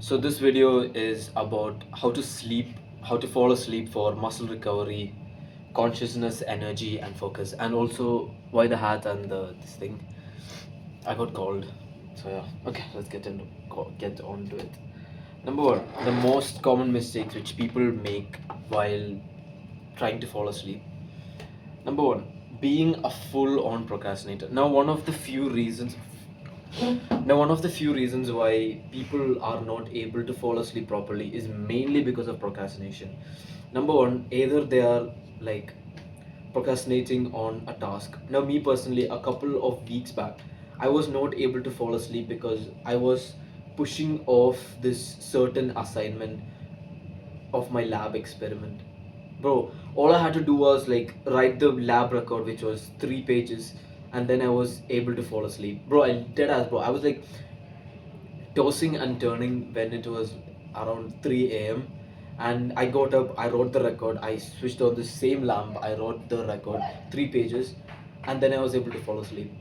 So this video is about how to sleep, how to fall asleep for muscle recovery, consciousness, energy, and focus, and also why the hat and this thing. I got cold, so yeah. Okay, let's get on to it. Number one, the most common mistakes which people make while trying to fall asleep. Number one, being a full-on procrastinator. One of the few reasons why people are not able to fall asleep properly is mainly because of procrastination. Number one, either they are like procrastinating on a task. Now, me personally, a couple of weeks back, I was not able to fall asleep because I was pushing off this certain assignment of my lab experiment. Bro, all I had to do was like write the lab record, which was 3 pages, and then I was able to fall asleep. Bro, I dead ass, bro. I was like tossing and turning when it was around 3 a.m. And I got up, I wrote the record, I switched on the same lamp, I wrote the record, 3 pages, and then I was able to fall asleep.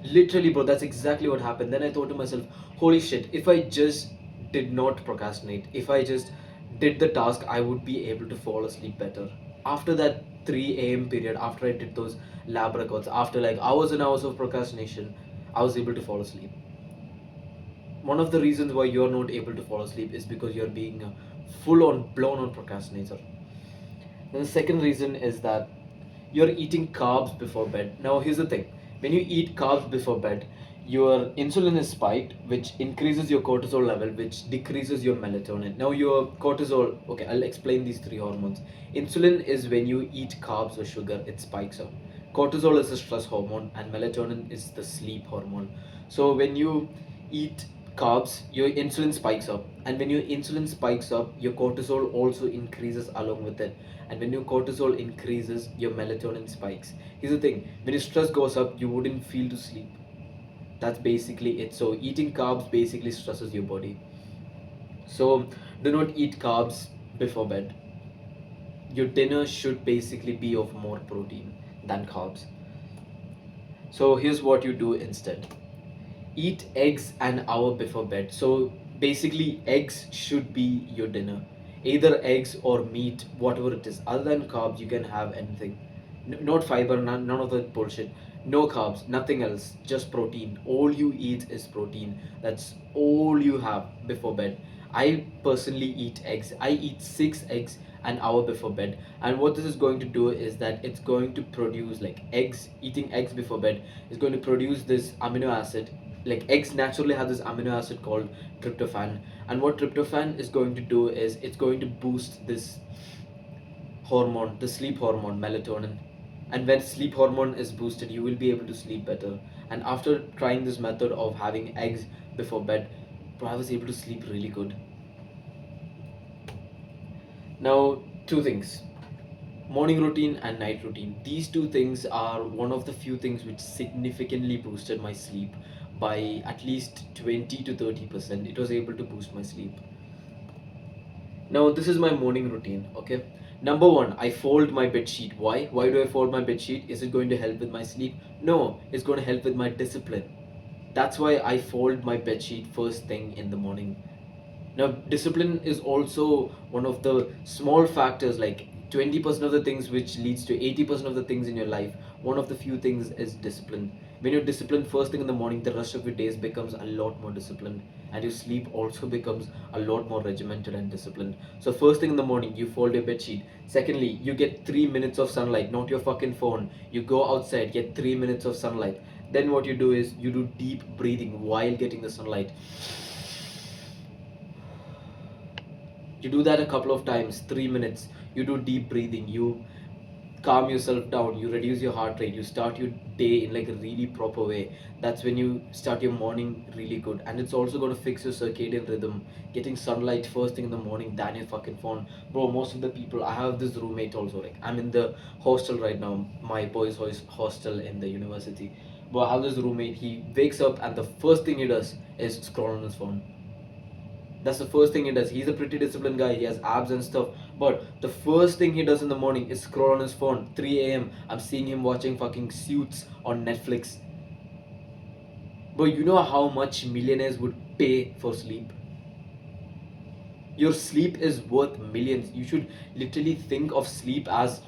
Literally, bro, that's exactly what happened. Then I thought to myself, holy shit, if I just did not procrastinate, if I just did the task, I would be able to fall asleep better. After that 3 a.m. period, after I did those lab records, after like hours and hours of procrastination, I was able to fall asleep. One of the reasons why you're not able to fall asleep is because you're being a full on blown on procrastinator. And the second reason is that you're eating carbs before bed. Now, here's the thing, when you eat carbs before bed, your insulin is spiked, which increases your cortisol level, which decreases your melatonin. Now, your cortisol, okay, I'll explain these three hormones. Insulin is when you eat carbs or sugar, it spikes up. Cortisol is the stress hormone, and melatonin is the sleep hormone. So, when you eat carbs, your insulin spikes up, and when your insulin spikes up, your cortisol also increases along with it, and when your cortisol increases, your melatonin spikes. Here's the thing, when your stress goes up, you wouldn't feel to sleep. That's basically it. So eating carbs basically stresses your body. So do not eat carbs before bed. Your dinner should basically be of more protein than carbs. So here's what you do instead. Eat eggs an hour before bed. So basically, eggs should be your dinner. Either eggs or meat, whatever it is. Other than carbs, you can have anything. Not fiber, none of that bullshit. No carbs, nothing else, just protein. All you eat is protein. That's all you have before bed. I personally eat eggs. I eat 6 eggs an hour before bed. And what this is going to do is that it's going to produce like eggs, eating eggs before bed is going to produce this amino acid. Like eggs naturally have this amino acid called tryptophan, and what tryptophan is going to do is it's going to boost this hormone, the sleep hormone, melatonin. And when sleep hormone is boosted, you will be able to sleep better. And after trying this method of having eggs before bed, bro, I was able to sleep really good. Now, two things, morning routine and night routine. These two things are one of the few things which significantly boosted my sleep by at least 20 to 30%. It was able to boost my sleep. Now, this is my morning routine, okay? Number one, I fold my bed sheet. Why? Why do I fold my bed sheet? Is it going to help with my sleep? No, it's going to help with my discipline. That's why I fold my bed sheet first thing in the morning. Now, discipline is also one of the small factors, like 20% of the things which leads to 80% of the things in your life. One of the few things is discipline. When you're disciplined first thing in the morning, the rest of your days becomes a lot more disciplined, and your sleep also becomes a lot more regimented and disciplined. So first thing in the morning, you fold your bed sheet. Secondly, you get 3 minutes of sunlight, not your fucking phone. You go outside, get 3 minutes of sunlight. Then what you do is you do deep breathing while getting the sunlight. You do that a couple of times, 3 minutes. You do deep breathing, you calm yourself down, you reduce your heart rate, you start your day in like a really proper way. That's when you start your morning really good. And it's also going to fix your circadian rhythm. Getting sunlight first thing in the morning than your fucking phone. Bro, most of the people, I have this roommate also. Like, I'm in the hostel right now, my boys' hostel in the university. But I have this roommate, he wakes up and the first thing he does is scroll on his phone. That's the first thing he does. He's a pretty disciplined guy. He has abs and stuff. But the first thing he does in the morning is scroll on his phone. 3 a.m. I'm seeing him watching fucking Suits on Netflix. But you know how much millionaires would pay for sleep? Your sleep is worth millions. You should literally think of sleep as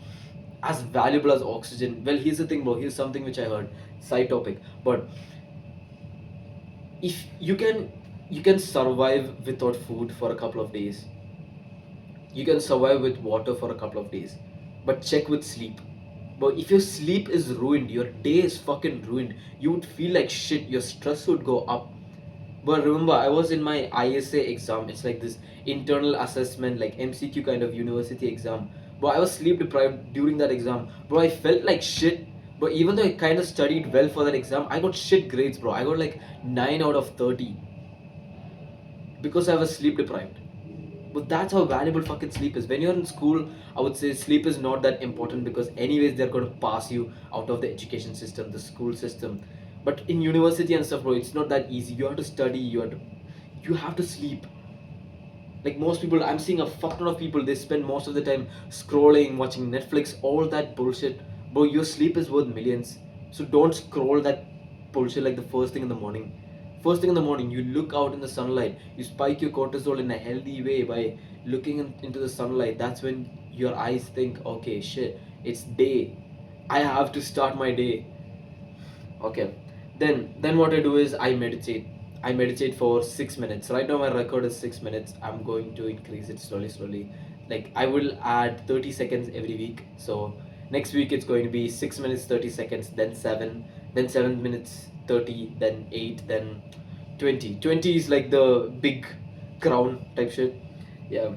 valuable as oxygen. Well, here's the thing, bro. Here's something which I heard. Side topic. But if you can survive without food for a couple of days, you can survive with water for a couple of days, but check with sleep. But if your sleep is ruined, your day is fucking ruined. You would feel like shit. Your stress would go up. But remember, I was in my ISA exam. It's like this internal assessment, like MCQ kind of university exam. But I was sleep deprived during that exam. Bro, I felt like shit. But even though I kind of studied well for that exam, I got shit grades, bro. I got like 9 out of 30 because I was sleep deprived. But that's how valuable fucking sleep is. When you're in school, I would say sleep is not that important because anyways they're going to pass you out of the education system, the school system. But in university and stuff, bro, it's not that easy. You have to study. You have to sleep. Like most people, I'm seeing a fuck ton of people. They spend most of the time scrolling, watching Netflix, all that bullshit. Bro, your sleep is worth millions. So don't scroll that bullshit like the first thing in the morning. First thing in the morning, you look out in the sunlight. You spike your cortisol in a healthy way by looking into the sunlight. That's when your eyes think, okay, shit, it's day. I have to start my day. Okay. Then what I do is I meditate. I meditate for 6 minutes. Right now my record is 6 minutes. I'm going to increase it slowly, slowly. Like I will add 30 seconds every week. So next week it's going to be 6 minutes 30 seconds, then 7 minutes 30, then 8, then 20. 20 is like the big crown type shit. Yeah.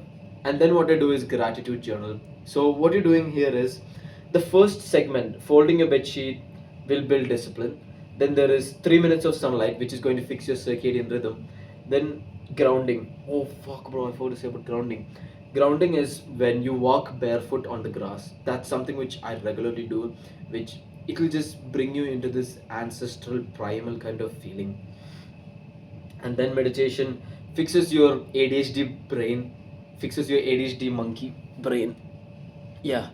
And then what I do is gratitude journal. So what you're doing here is the first segment, folding your bed sheet, will build discipline. Then there is 3 minutes of sunlight, which is going to fix your circadian rhythm. Then grounding. Oh fuck, bro! I forgot to say about grounding. Grounding is when you walk barefoot on the grass. That's something which I regularly do, which it will just bring you into this ancestral primal kind of feeling. And then meditation fixes your ADHD brain, fixes your ADHD monkey brain. Yeah,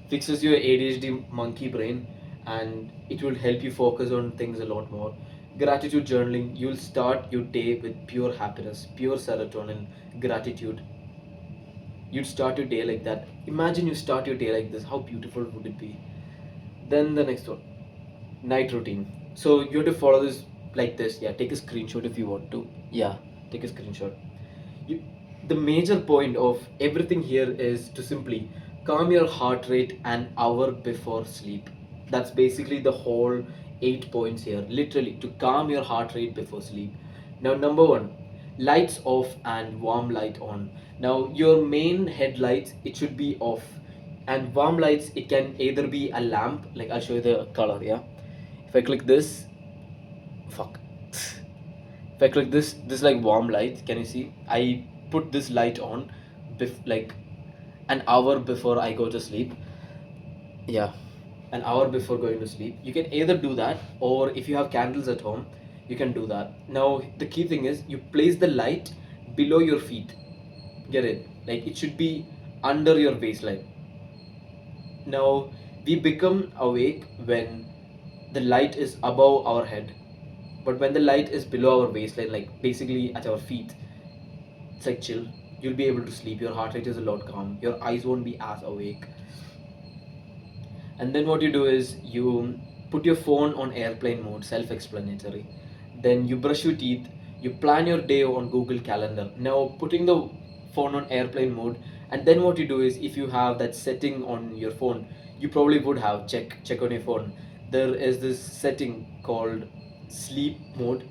fixes your ADHD monkey brain, and it will help you focus on things a lot more. Gratitude journaling, you'll start your day with pure happiness, pure serotonin, gratitude. You'd start your day like that. Imagine you start your day like this. How beautiful would it be? Then the next one, night routine. So you have to follow this like this. Yeah, take a screenshot if you want to. Yeah, take a screenshot. You, the major point of everything here is to simply calm your heart rate an hour before sleep. That's basically the whole 8 points here. Literally, to calm your heart rate before sleep. Now, number one, lights off and warm light on. Now, your main headlights, it should be off. And warm lights, it can either be a lamp, like I'll show you the color, yeah? If I click this, fuck. If I click this like warm light, can you see? I put this light on, like an hour before I go to sleep. Yeah, an hour before going to sleep. You can either do that, or if you have candles at home, you can do that. Now the key thing is you place the light below your feet. Get it? Like it should be under your waistline. Now we become awake when the light is above our head, but when the light is below our waistline, like basically at our feet, it's like chill. You'll be able to sleep. Your heart rate is a lot calm. Your eyes won't be as awake. And then what you do is you put your phone on airplane mode, self-explanatory. Then you brush your teeth. You plan your day on Google Calendar. Now putting the phone on airplane mode, and then what you do is if you have that setting on your phone, you probably would have check on your phone. There is this setting called sleep mode,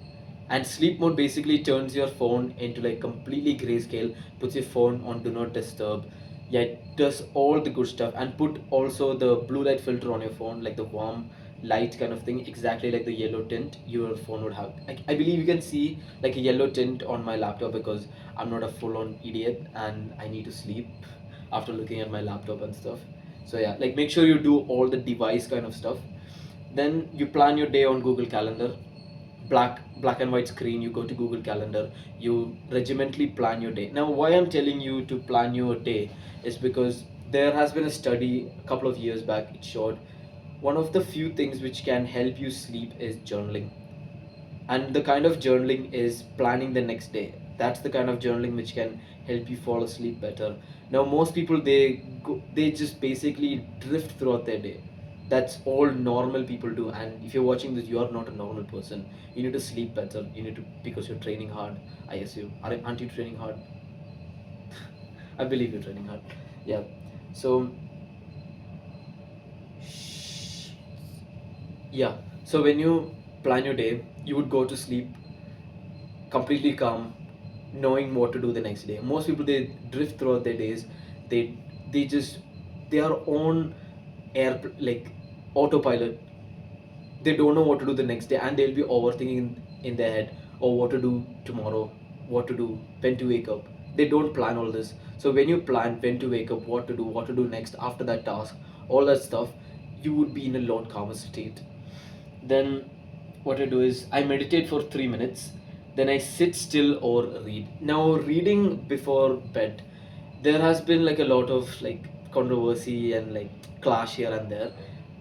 and sleep mode basically turns your phone into like completely grayscale, puts your phone on do not disturb. Yeah, it does all the good stuff, and put also the blue light filter on your phone, like the warm light kind of thing, exactly like the yellow tint your phone would have. I believe you can see like a yellow tint on my laptop because I'm not a full-on idiot and I need to sleep after looking at my laptop and stuff. So yeah, like make sure you do all the device kind of stuff. Then you plan your day on Google Calendar. Black and white screen, you go to Google Calendar, you regimentally plan your day. Now why I'm telling you to plan your day is because there has been a study a couple of years back. It showed one of the few things which can help you sleep is journaling. And the kind of journaling is planning the next day. That's the kind of journaling which can help you fall asleep better. Now most people, they just basically drift throughout their day. That's all normal people do. And if you're watching this, you are not a normal person. You need to sleep better. You need to, because you're training hard, I assume. Aren't you training hard? I believe you're training hard. Yeah. So yeah. So when you plan your day, you would go to sleep completely calm, knowing what to do the next day. Most people, they drift throughout their days. They they just, they are on like autopilot. They don't know what to do the next day, and they'll be overthinking in their head, or what to do tomorrow, what to do, when to wake up. They don't plan all this. So when you plan when to wake up, what to do next after that task, all that stuff, you would be in a lot calmer state. Then what I do is I meditate for 3 minutes. Then I sit still or read. Now reading before bed, there has been like a lot of like controversy and like clash here and there.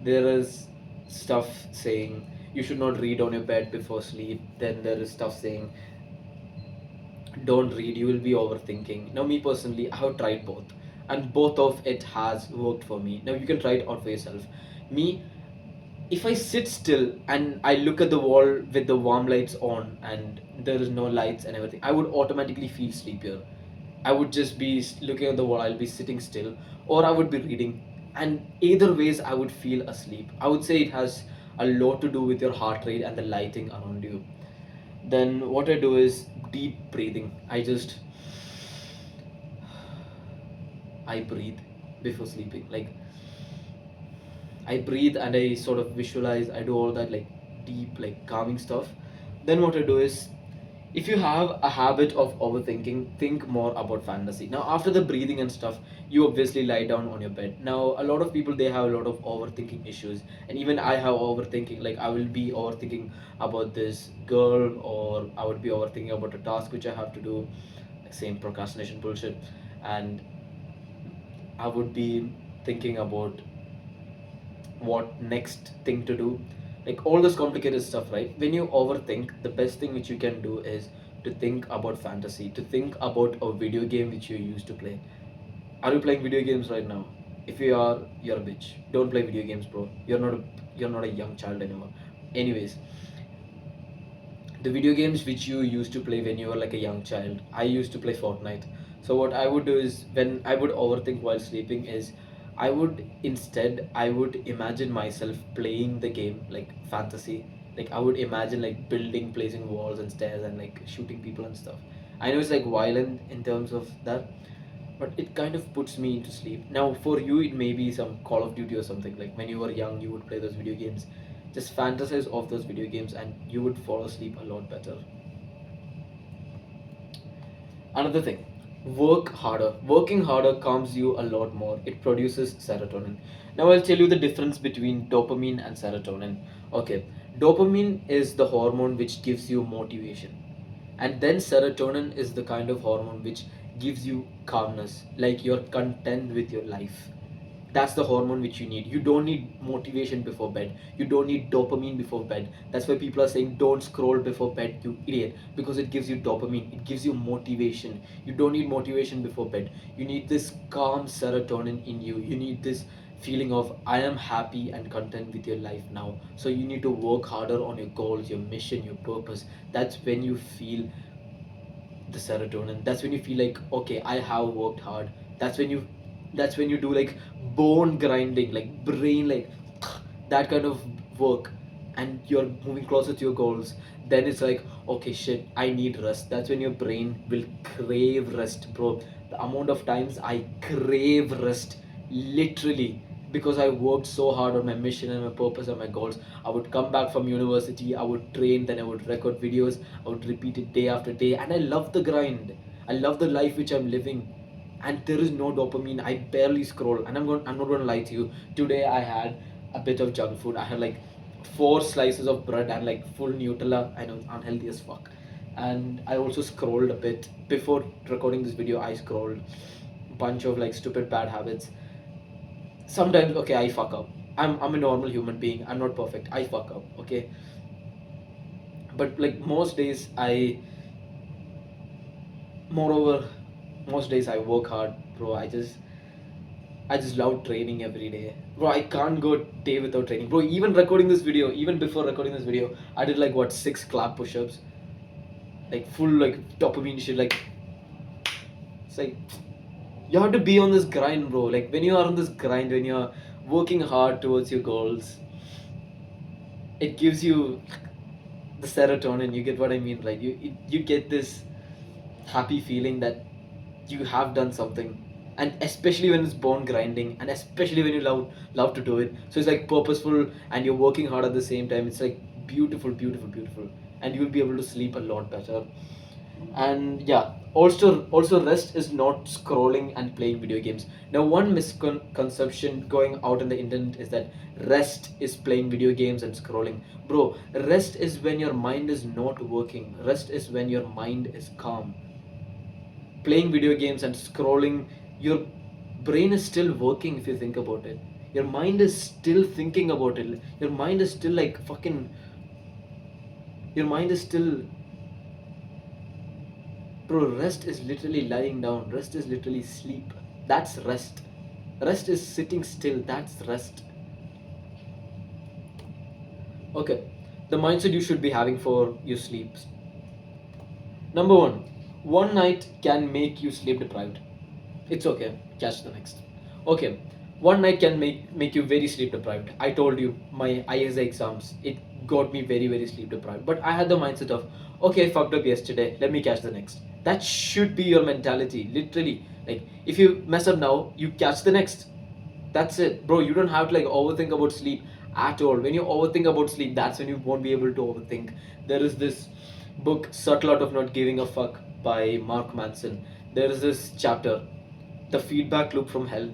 There is stuff saying you should not read on your bed before sleep. Then there is stuff saying don't read, you will be overthinking. Now me personally, I have tried both, and both of it has worked for me. Now you can try it out for yourself. Me, if I sit still and I look at the wall with the warm lights on and there is no lights and everything, I would automatically feel sleepier. I would just be looking at the wall, I'll be sitting still, or I would be reading. And either ways, I would feel asleep. I would say it has a lot to do with your heart rate and the lighting around you. Then what I do is deep breathing. I breathe before sleeping. Like I breathe and I sort of visualize. I do all that like deep, like calming stuff. Then what I do is, if you have a habit of overthinking, think more about fantasy. Now, after the breathing and stuff, you obviously lie down on your bed. Now, a lot of people, they have a lot of overthinking issues, and even I have overthinking. Like I will be overthinking about this girl, or I would be overthinking about a task which I have to do, like same procrastination bullshit, and I would be thinking about what next thing to do, like all this complicated stuff, right? When you overthink, the best thing which you can do is to think about fantasy, to think about a video game which you used to play. Are you playing video games right now? If you are, you're a bitch. Don't play video games, bro. You're not a young child anymore. Anyways, the video games which you used to play when you were like a young child, I used to play Fortnite. So what I would do is, when I would overthink while sleeping, is I would imagine myself playing the game like fantasy. Like I would imagine like building, placing walls and stairs and like shooting people and stuff. I know it's like violent in terms of that, but it kind of puts me into sleep. Now, for you, it may be some Call of Duty or something. Like when you were young, you would play those video games. Just fantasize of those video games, and you would fall asleep a lot better. Another thing, work harder. Working harder calms you a lot more. It produces serotonin. Now, I'll tell you the difference between dopamine and serotonin. Okay, dopamine is the hormone which gives you motivation, and then serotonin is the kind of hormone which gives you calmness, like you're content with your life. That's the hormone which you need. You don't need motivation before bed. You don't need dopamine before bed. That's why people are saying don't scroll before bed, you idiot, because it gives you dopamine, it gives you motivation. You don't need motivation before bed. You need this calm serotonin in you. You need this feeling of I am happy and content with your life now. So you need to work harder on your goals, your mission, your purpose. That's when you feel the serotonin. That's when you feel like, okay, I have worked hard. That's when you do like bone grinding, like brain, like that kind of work, and you're moving closer to your goals. Then it's like, okay, shit, I need rest. That's when your brain will crave rest, bro. The amount of times I crave rest, literally, because I worked so hard on my mission and my purpose and my goals. I would come back from university, I would train, then I would record videos, I would repeat it day after day, and I love the grind. I love the life which I'm living, and there is no dopamine. I barely scroll, and I'm not gonna lie to you. Today I had a bit of junk food. I had like 4 slices of bread and like full Nutella. I know, unhealthy as fuck. And I also scrolled a bit before recording this video. I scrolled bunch of like stupid bad habits. Sometimes, okay, I fuck up. I'm a normal human being. I'm not perfect. I fuck up, okay. But like most days, Moreover, most days I work hard, bro. I just love training every day. Bro, I can't go a day without training. Bro, even recording this video, even before recording this video, I did like what, 6 clap push-ups. Like full like dopamine shit. Like it's like you have to be on this grind, bro. Like when you are on this grind, when you're working hard towards your goals, it gives you the serotonin. You get what I mean? Like you get this happy feeling that you have done something, and especially when it's bone grinding, and especially when you love to do it. So it's like purposeful, and you're working hard at the same time. It's like beautiful, beautiful, beautiful, and you'll be able to sleep a lot better. And yeah, also rest is not scrolling and playing video games. Now one misconception going out in the internet is that rest is playing video games and scrolling. Bro, rest is when your mind is not working. Rest is when your mind is calm. Playing video games and scrolling, your brain is still working. If you think about it, your mind is still thinking about it. Your mind is still like fucking, your mind is still, bro. Rest is literally lying down. Rest is literally sleep. That's rest. Rest is sitting still. That's rest. Okay, the mindset you should be having for your sleeps. Number one night can make you sleep deprived. It's okay. Catch the next. Okay, one night can make you very sleep deprived. I told you my ISA exams. It got me very very sleep deprived. But I had the mindset of, okay, I fucked up yesterday. Let me catch the next. That should be your mentality. Literally, like if you mess up now, you catch the next. That's it, bro. You don't have to like overthink about sleep at all. When you overthink about sleep, that's when you won't be able to overthink. There is this book, Subtle Art of Not Giving a Fuck by Mark Manson. There is this chapter, The Feedback Loop from Hell.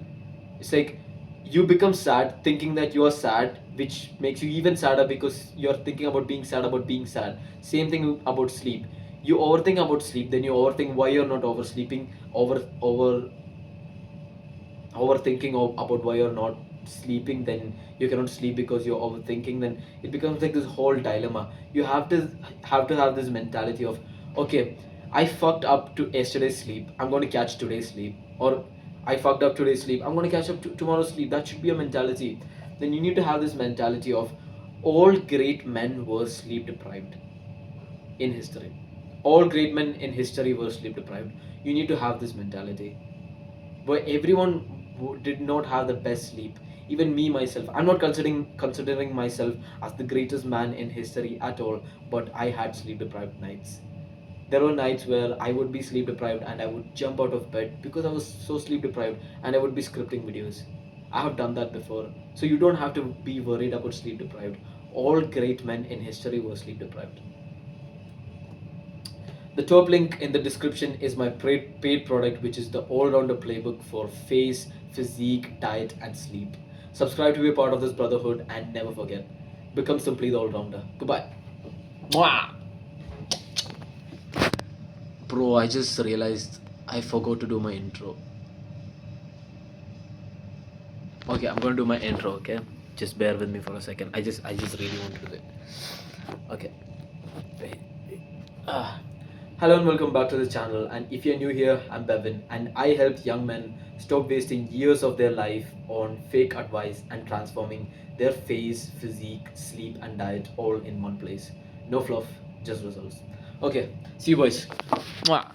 It's like you become sad thinking that you are sad, which makes you even sadder because you're thinking about being sad. Same thing about sleep. You overthink about sleep, then you overthink why you're not oversleeping, overthinking about why you're not sleeping, then you cannot sleep because you're overthinking. Then it becomes like this whole dilemma. You have this mentality of, okay, I fucked up to yesterday's sleep, I'm going to catch today's sleep. Or I fucked up today's sleep, I'm going to catch up to tomorrow's sleep. That should be a mentality. Then you need to have this mentality of, all great men were sleep deprived in history. All great men in history were sleep deprived. You need to have this mentality where everyone did not have the best sleep. Even me myself, I'm not considering myself as the greatest man in history at all, but I had sleep deprived nights. There were nights where I would be sleep deprived and I would jump out of bed because I was so sleep deprived, and I would be scripting videos. I have done that before. So you don't have to be worried about sleep deprived. All great men in history were sleep deprived. The top link in the description is my paid product, which is the all-rounder playbook for face, physique, diet, and sleep. Subscribe to be a part of this brotherhood, and never forget, become simply the all-rounder. Goodbye. Mwah! Bro, I just realized I forgot to do my intro. Okay, I'm gonna do my intro. Okay, just bear with me for a second. I just really want to do it. Okay. Hello and welcome back to the channel. And if you're new here, I'm Bevin, and I help young men stop wasting years of their life on fake advice and transforming their face, physique, sleep, and diet all in one place. No fluff, just results. Okay, see you boys. Mwah.